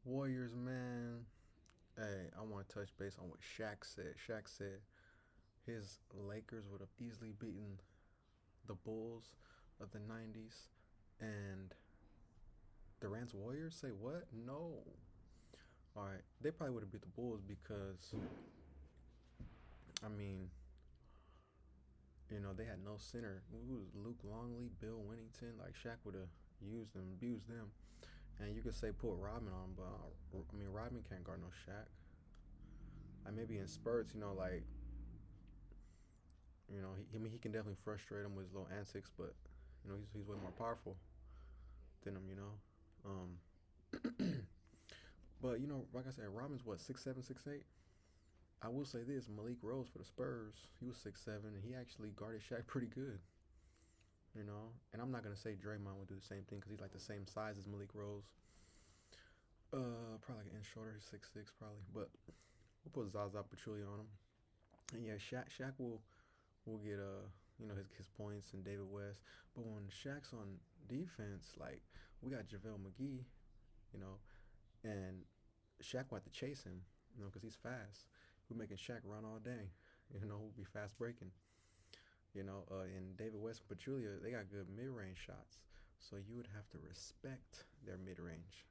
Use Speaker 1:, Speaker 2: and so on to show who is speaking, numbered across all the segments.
Speaker 1: Warriors, man. Hey, I want to touch base on what Shaq said. Shaq said his Lakers would have easily beaten the Bulls of the 90's. And Durant's Warriors say what? No. All right. They probably would have beat the Bulls because, I mean, they had no center. It was Luke Longley, Bill Winnington. Like, Shaq would have used them, abused them. And you could say put Rodman on, but Rodman can't guard no Shaq. Like, maybe in spurts, he can definitely frustrate him with his little antics, but he's way more powerful than him. Um, but like I said, Robin's what 6'7", 6'8". I will say this: Malik Rose for the Spurs, he was 6'7", and he actually guarded Shaq pretty good. And I'm not gonna say Draymond would do the same thing because he's like the same size as Malik Rose. Probably like an inch shorter. He's 6'6", probably, but we'll put Zaza Pachulia on him. And yeah, Shaq will get his points and David West. But when Shaq's on defense, like we got JaVale McGee, you know, and Shaq will have to chase him, because he's fast. We're making Shaq run all day, we'll be fast breaking. And David West and Pachulia, they got good mid-range shots. So you would have to respect their mid-range.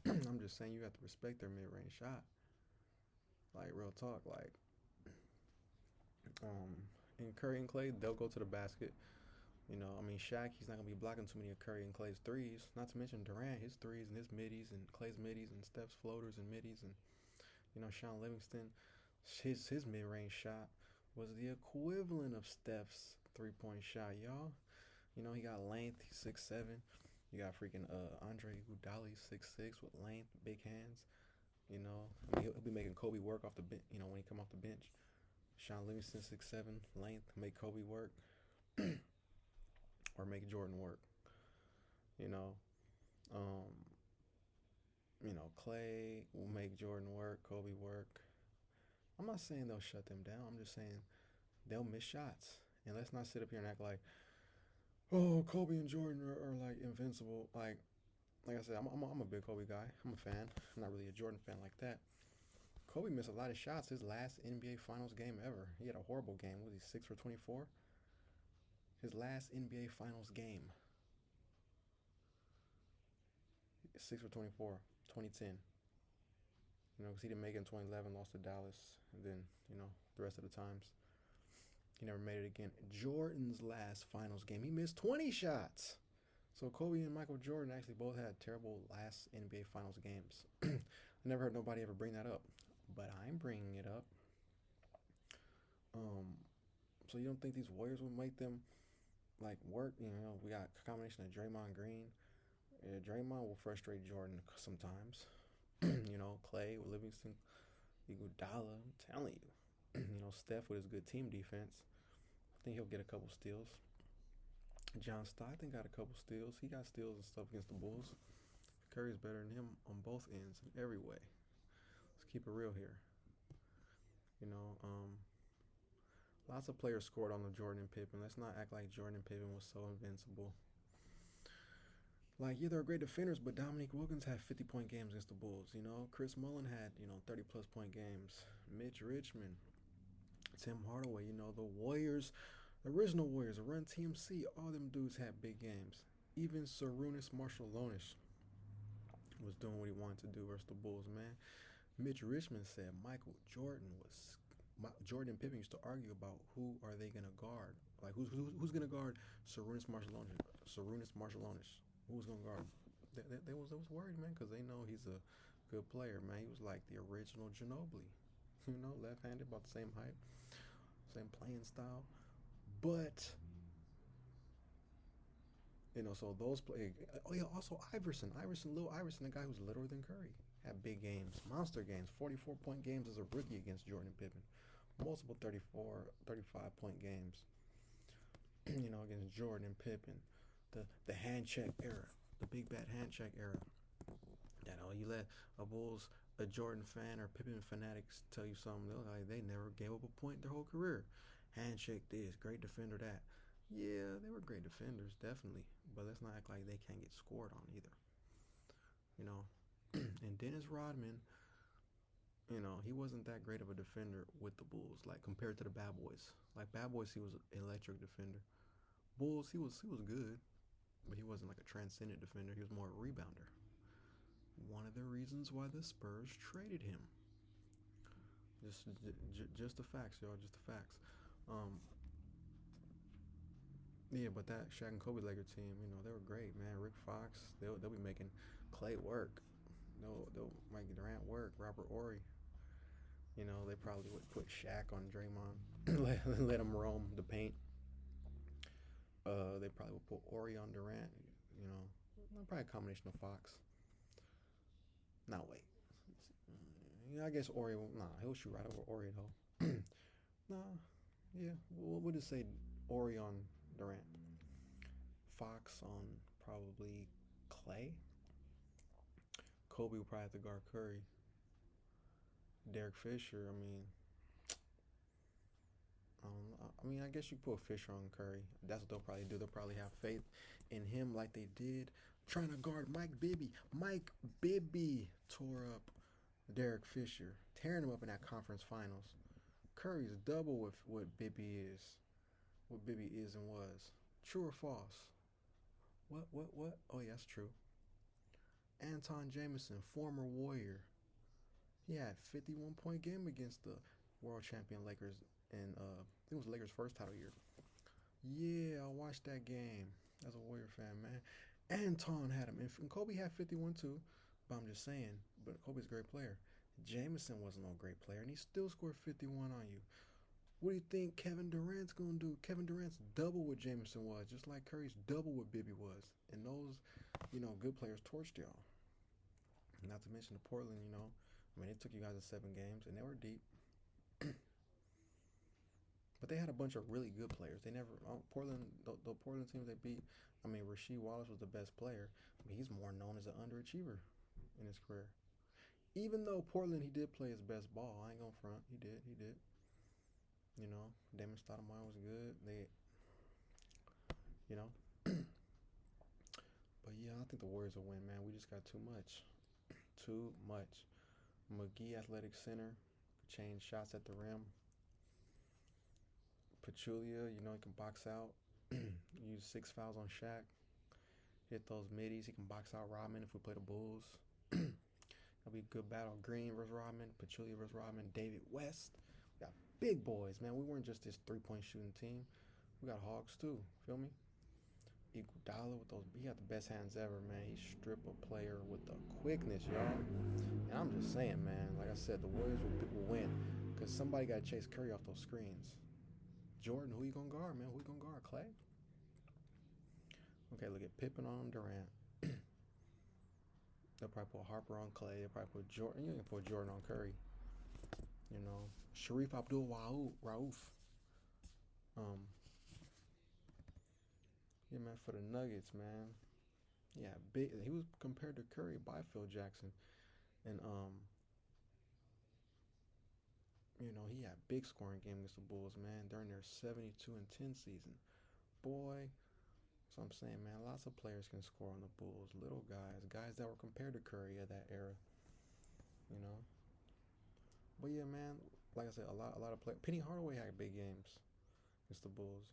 Speaker 1: I'm just saying you have to respect their mid-range shot. Like real talk, like in Curry and Clay, they'll go to the basket. Shaq, he's not gonna be blocking too many of Curry and Clay's threes. Not to mention Durant, his threes and his middies and Clay's middies and Steph's floaters and middies and Sean Livingston, his mid-range shot was the equivalent of Steph's three-point shot, y'all. He got length, he's 6'7". You got freaking Andre Iguodala, 6'6" with length, big hands. He'll be making Kobe work off the bench. When he come off the bench. Sean Livingston, 6'7", length, make Kobe work, or make Jordan work. You know, um, Clay will make Jordan work, Kobe work. I'm not saying they'll shut them down. I'm just saying they'll miss shots. And let's not sit up here and act like, oh, Kobe and Jordan are like invincible. Like I said, I'm a big Kobe guy. I'm a fan. I'm not really a Jordan fan like that. Kobe missed a lot of shots his last NBA Finals game ever. He had a horrible game. Was he 6 for 24? His last NBA Finals game. 6 for 24, 2010. Because he didn't make it in 2011, lost to Dallas. And then, the rest of the times, he never made it again. Jordan's last Finals game, he missed 20 shots. So Kobe and Michael Jordan actually both had terrible last NBA Finals games. I never heard nobody ever bring that up, but I'm bringing it up. So you don't think these Warriors would make them like work? We got a combination of Draymond Green. Draymond will frustrate Jordan sometimes. Clay with Livingston, Iguodala. I'm telling you. Steph with his good team defense. I think he'll get a couple steals. John Stockton got a couple steals. He got steals and stuff against the Bulls. Curry's better than him on both ends in every way. Let's keep it real here. Lots of players scored on the Jordan and Pippen. Let's not act like Jordan and Pippen was so invincible. Like, yeah, they're great defenders, but Dominique Wilkins had 50-point games against the Bulls. Chris Mullin had 30-plus point games. Mitch Richmond, Tim Hardaway. The Warriors, the original Warriors, the Run TMC. All them dudes had big games. Even Sarunas Marshall-Lonish was doing what he wanted to do versus the Bulls, man. Mitch Richmond said Jordan and Pippen used to argue about who are they gonna guard. Like who's gonna guard Sarunas Marshall-Lonish? Who was gonna guard? They was worried, man, because they know he's a good player, man. He was like the original Ginobili, left-handed, about the same height, same playing style, but so those play. Oh yeah, also Iverson, Lil Iverson, the guy who's littler than Curry, had big games, monster games, 44-point games as a rookie against Jordan and Pippen, multiple 34, 35-point games, against Jordan and Pippen. The hand check era, the big bad hand check era. You let a Jordan fan or Pippen fanatics tell you something, they never gave up a point their whole career. Handshake this, great defender that. Yeah, they were great defenders, definitely. But let's not act like they can't get scored on either. Dennis Rodman, he wasn't that great of a defender with the Bulls, like compared to the Bad Boys. Like Bad Boys, he was an electric defender. Bulls, he was good, but he wasn't like a transcendent defender. He was more a rebounder. One of the reasons why the Spurs traded him. Just the facts, y'all. Just the facts. Um, yeah, but that Shaq and Kobe Laker team, they were great, man. Rick Fox, they'll be making Clay work. They'll make Durant work. Robert Ory, they probably would put Shaq on Draymond, let him roam the paint. They probably would put Ori on Durant. You know, probably a combination of Fox. Nah, wait. Yeah, I guess Ori. Nah, he'll shoot right over Ori though. Nah, yeah. We'll just say Ori on Durant. Fox on probably Clay. Kobe will probably have to guard Curry. Derek Fisher. I guess you put Fisher on Curry. That's what they'll probably do. They'll probably have faith in him like they did trying to guard Mike Bibby. Mike Bibby tore up Derek Fisher, tearing him up in that conference finals. Curry's double with what Bibby is. What Bibby is and was. True or false? What? Oh, yeah, that's true. Anton Jameson, former Warrior. He had 51-point game against the world champion Lakers and I think it was Lakers' first title year. Yeah, I watched that game as a Warrior fan, man. Anton had him, and Kobe had 51 too. But I'm just saying, but Kobe's a great player. Jameson wasn't no great player, and he still scored 51 on you. What do you think Kevin Durant's gonna do? Kevin Durant's double what Jameson was, just like Curry's double what Bibby was, and those, good players torched y'all. Not to mention the Portland, they took you guys to 7 games, and they were deep. But they had a bunch of really good players. They never Portland the Portland teams they beat. Rasheed Wallace was the best player, but he's more known as an underachiever in his career. Even though Portland, he did play his best ball. I ain't gonna front. He did. Damon Stoudemire was good. But yeah, I think the Warriors will win, man. We just got too much. Too much. McGee, athletic center, change shots at the rim. Pachulia, he can box out. Use 6 fouls on Shaq. Hit those middies. He can box out Rodman if we play the Bulls. That'll be a good battle. Green versus Rodman. Pachulia versus Rodman. David West. We got big boys, man. We weren't just this 3-point shooting team. We got hogs too. Feel me? Iguodala with those. He got the best hands ever, man. He strip a player with the quickness, y'all. And I'm just saying, man. Like I said, the Warriors will win because somebody got to chase Curry off those screens. Jordan, who you gonna guard, man? Who you gonna guard? Clay? Okay, look at Pippen on Durant. They'll probably put Harper on Clay. They'll probably put Jordan. You can put Jordan on Curry. Sharif Abdul-Rauf. Yeah, man, for the Nuggets, man. Yeah, big. He was compared to Curry by Phil Jackson, and he had big scoring game against the Bulls, man, during their 72-10 season. Boy, so I'm saying, man, lots of players can score on the Bulls. Little guys that were compared to Curry at that era, But yeah, man, like I said, a lot of players. Penny Hardaway had big games against the Bulls,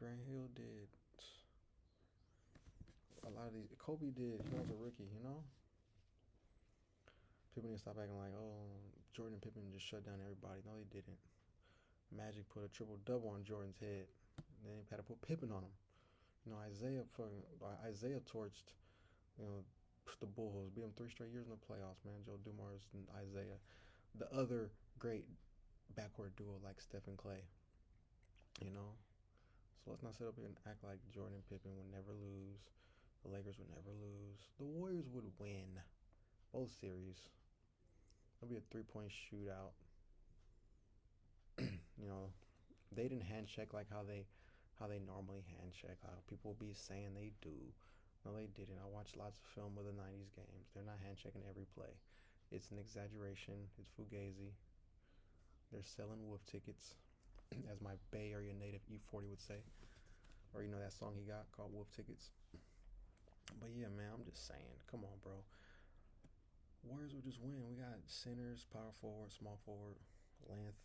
Speaker 1: Grant Hill did. A lot of these. Kobe did. He was a rookie, People need to stop acting like, Jordan and Pippen just shut down everybody. No, they didn't. Magic put a triple-double on Jordan's head. Then they had to put Pippen on him. Isaiah torched, the Bulls. Beat them 3 straight years in the playoffs, man. Joe Dumars and Isaiah. The other great backcourt duo like Steph and Clay. So let's not sit up here and act like Jordan and Pippen would never lose. The Lakers would never lose. The Warriors would win both series. It'll be a 3-point shootout. They didn't hand check like how they normally hand check. How people be saying they do. No, they didn't. I watched lots of film of the 90's games. They're not hand checking every play. It's an exaggeration. It's fugazi. They're selling wolf tickets, as my Bay Area native E40 would say. Or that song he got called Wolf Tickets. But yeah, man, I'm just saying. Come on, bro. Warriors will just win. We got centers, power forward, small forward, length,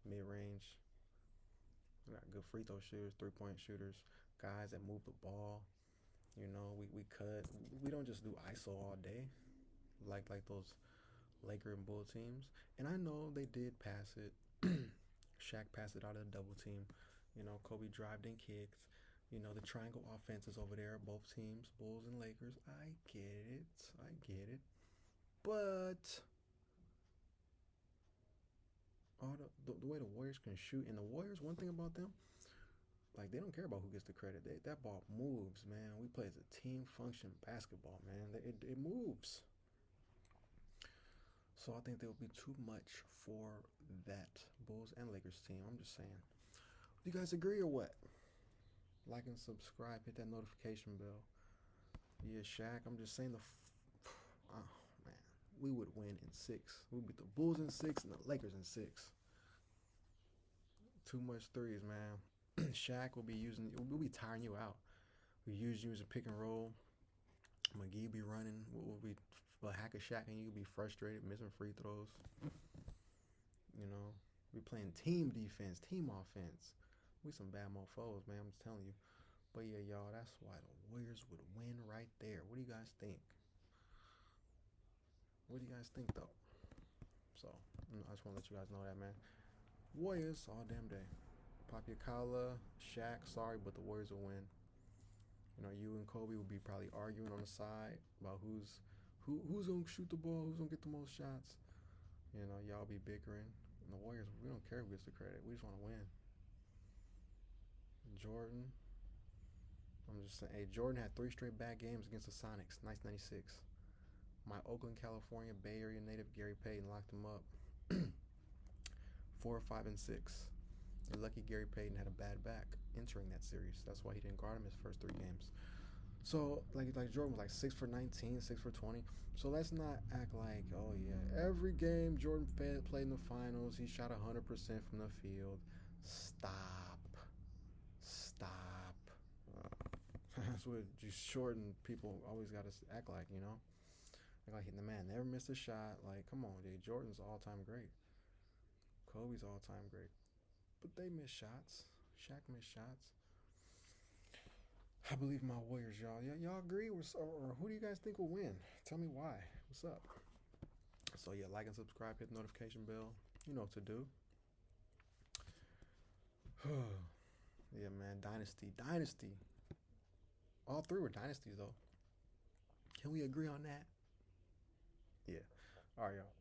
Speaker 1: mid range. We got good free throw shooters, 3-point shooters, guys that move the ball. You know, we cut. We don't just do ISO all day like those Laker and Bull teams. And I know they did pass it. Shaq passed it out of the double team. You know, Kobe drived and kicked. You know, the triangle offenses over there, both teams, Bulls and Lakers. I get it. I get it. But all the way the Warriors can shoot, and the Warriors, one thing about them, like they don't care about who gets the credit. That ball moves, man. We play as a team function basketball, man. It moves. So I think there will be too much for that Bulls and Lakers team. I'm just saying. Do you guys agree or what? Like and subscribe. Hit that notification bell. Yeah, Shaq. I'm just saying oh man, we would win in 6. We would beat the Bulls in 6 and the Lakers in 6. Too much threes, man. Shaq will be using. We'll be tiring you out. We use you as a pick and roll. McGee be running. We'll be hack a Shaq and you'll be frustrated, missing free throws. You know, we playing team defense, team offense. We some bad mofos, man. I'm just telling you. But yeah, y'all, that's why the Warriors would win right there. What do you guys think? What do you guys think, though? So, I just want to let you guys know that, man. Warriors all damn day. Pop your collar, Shaq. Sorry, but the Warriors will win. You know, you and Kobe will be probably arguing on the side about who's gonna shoot the ball, who's gonna get the most shots. You know, y'all be bickering. And the Warriors, we don't care who gets the credit. We just want to win. Jordan, I'm just saying. Hey, Jordan had 3 straight bad games against the Sonics. Nice 96. My Oakland, California, Bay Area native Gary Payton locked him up. 4, 5, and 6. You're lucky Gary Payton had a bad back entering that series. That's why he didn't guard him his first 3 games. So, like Jordan was like 6 for 19, 6 for 20. So let's not act like, oh yeah, every game Jordan played in the finals, he shot 100% from the field. Stop. That's what just shorten people always got to act like, you know? Like the man never missed a shot. Like, come on, dude. Jordan's all-time great. Kobe's all-time great. But they miss shots. Shaq missed shots. I believe my Warriors, y'all. Y'all agree? Or who do you guys think will win? Tell me why. What's up? So, yeah, like and subscribe. Hit the notification bell. You know what to do. Yeah, man. Dynasty. All 3 were dynasties, though. Can we agree on that? Yeah. All right, y'all.